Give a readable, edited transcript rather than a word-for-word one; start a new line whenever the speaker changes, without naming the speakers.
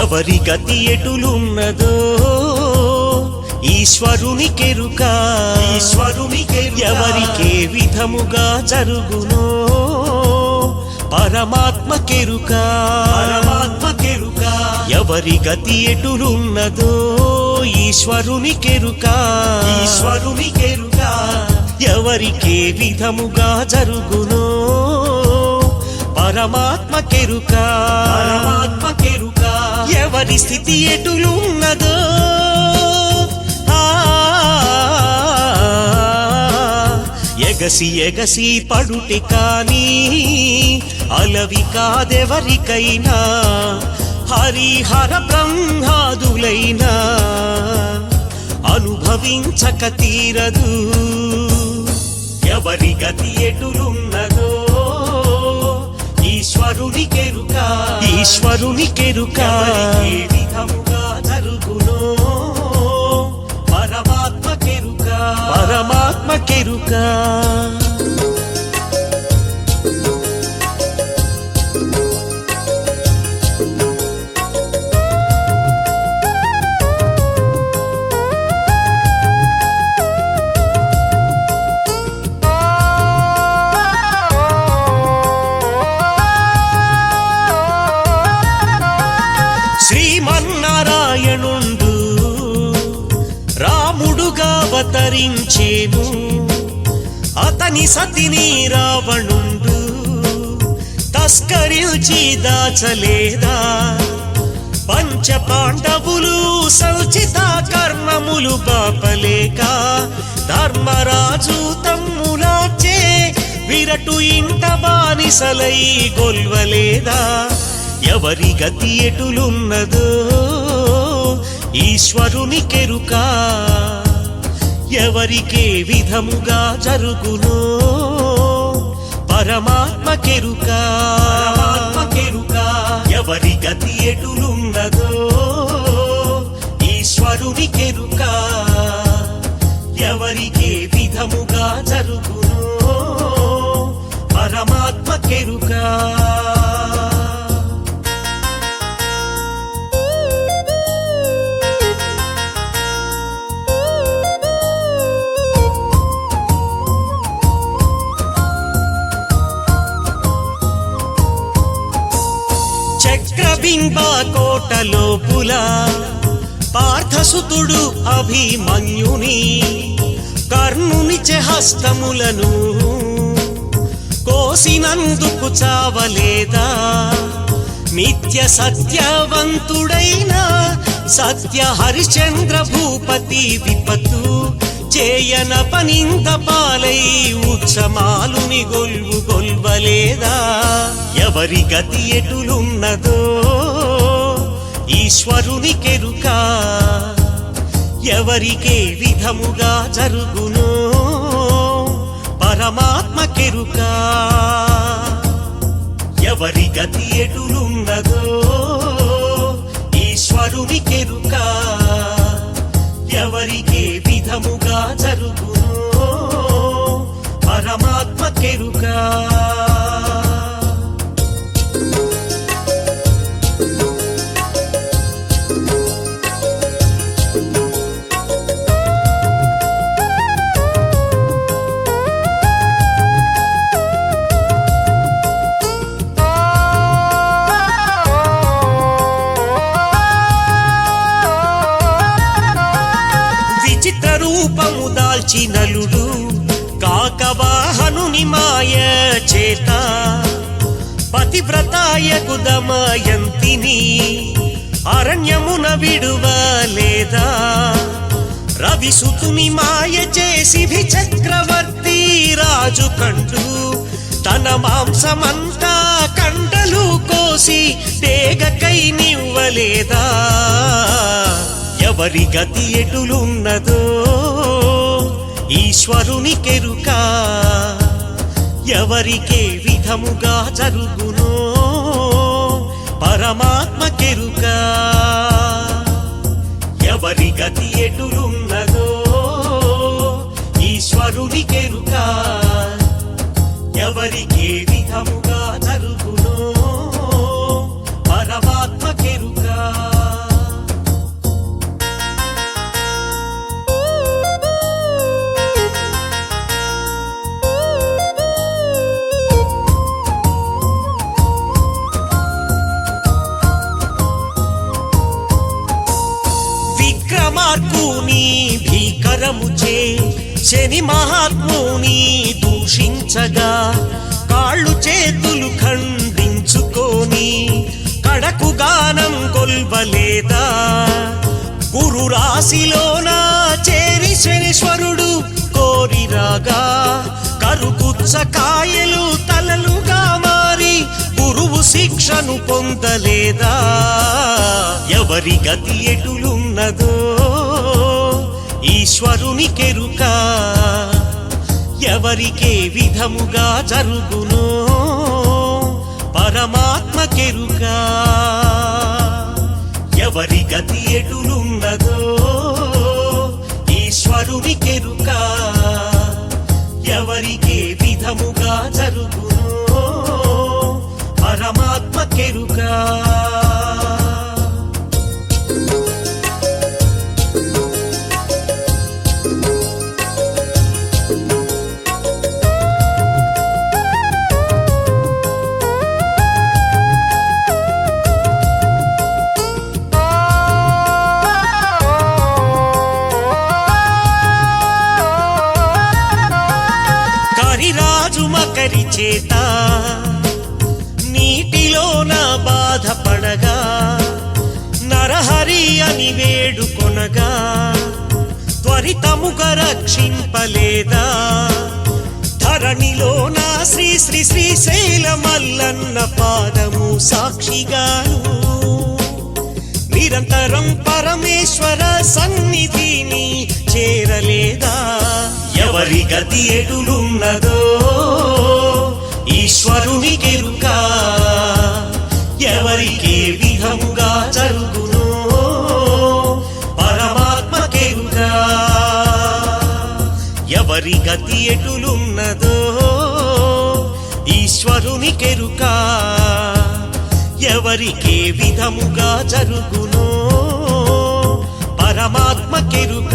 ఎవరి గతి ఎటులున్నదో ఈశ్వరునికెరుక ఎవరికే విధముగా జరుగునో పరమాత్మకెరుక ఎవరి గతి ఎటులున్నదో ఈశ్వరునికెరుక ఎవరికే విధముగా జరుగునో పరమాత్మకెరుక ఎవరి స్థితి ఎటులున్నదో ఎగసి ఎగసి పడుటి కాని అలవి కాదెవరికైనా హరిహర బ్రహ్మాదులైనా అనుభవించక తీరదు ఎవరి గతి ఎటులున్నదో ఈశ్వరునికెరుక ఏ విధముగా జరుగునో పరమాత్మకెరుక శ్రీమన్నారాయణుండు రాముడుగా అవతరించేను అతని సతిని రావణుండు తస్కరించి దాచలేదా పంచ పాండవులు సంచిత కర్మములు బాపలేక ధర్మరాజు తమ్ములాచే విరటు ఇంట బానిసలై గొల్వలేదా ఎవరి గతి ఎటులున్నదో ఈశ్వరునికెరుక ఎవరికే విధముగా జరుగునో పరమాత్మకెరుక ఎవరి గతి ఎటులున్నదో ఈశ్వరునికెరుక ఎవరికే విధముగా జరుగునో పరమాత్మకెరుక చక్రబింబ కోటలోపుల పార్థసుతుడు అభిమన్యుని కర్ణుని హస్తములను కోసినందుకు చావలేదా నిత్య సత్యవంతుడైన సత్య హరిశ్చంద్ర భూపతి విపత్తు చేయన పనింద పాలై ఉత్సమాలుని గొల్వలేదా ఎవరి గతి ఎటులున్నదో ఈశ్వరునికెరుక ఎవరికే విధముగా జరుగునో పరమాత్మకెరుక ఎవరి గతి ఎటులున్నదో ఈశ్వరునికెరుక ఎవరికే విధముగా జరుగునో పరమాత్మకెరుక రూపము దాల్చినలుడు కాకవాహనుని మాయ చేత పతివ్రతాయకు దమయంతిని అరణ్యమున విడువలేదా రవిసుతుని మాయ చేసి చక్రవర్తి రాజు కండు తన మాంసమంతా కండలు కోసి తేగకై నివ్వలేదా ఎవరి గతి ఎటులున్నదో ఈశ్వరునికెరుక ఎవరికే విధముగా జరుగునో పరమాత్మకెరుక ఎవరి గతి ఎటులున్నదో ఈశ్వరునికెరుక ఎవరికే విధముగా జరుగునో పరమాత్మకెరుక మంత్రముచే శని మహాత్ముని దూషించగా కాళ్ళు చేతులు ఖండించుకొని కడకు గానం కొల్వలేదా గురు రాశిలోన చేరి శనీశ్వరుడు కోరిరాగా కరుగుచ్చ కాయలు తలలుగా మారి గురువు శిక్షను పొందలేదా ఎవరి గతి ఎటులున్నదో ఈశ్వరుని కెరుక ఎవరికే విధముగా జరుగునో పరమాత్మ కెరుక ఎవరి గతి ఎటులున్నదో ఈశ్వరుని కెరుక ఎవరికే విధముగా జరుగునో పరమాత్మ కెరుక రాజు మకరి చేత నీటిలోన బాధపడగా నరహరి అని వేడుకొనగా త్వరితముగా రక్షింపలేదా ధరణిలోన శ్రీ శ్రీ శ్రీశైల మల్లన్న పాదము సాక్షిగాను నిరంతరం పరమేశ్వర సన్నిధిని చేరలేదా ఎవరి గతి ఎటులున్నదో ఈశ్వరుని కెరుక ఎవరికే విధముగా జరుగునో పరమాత్మ కెరుక ఎవరి గతి ఎటులున్నదో ఈశ్వరుని కెరుక ఎవరికే విధముగా జరుగునో పరమాత్మ కెరుక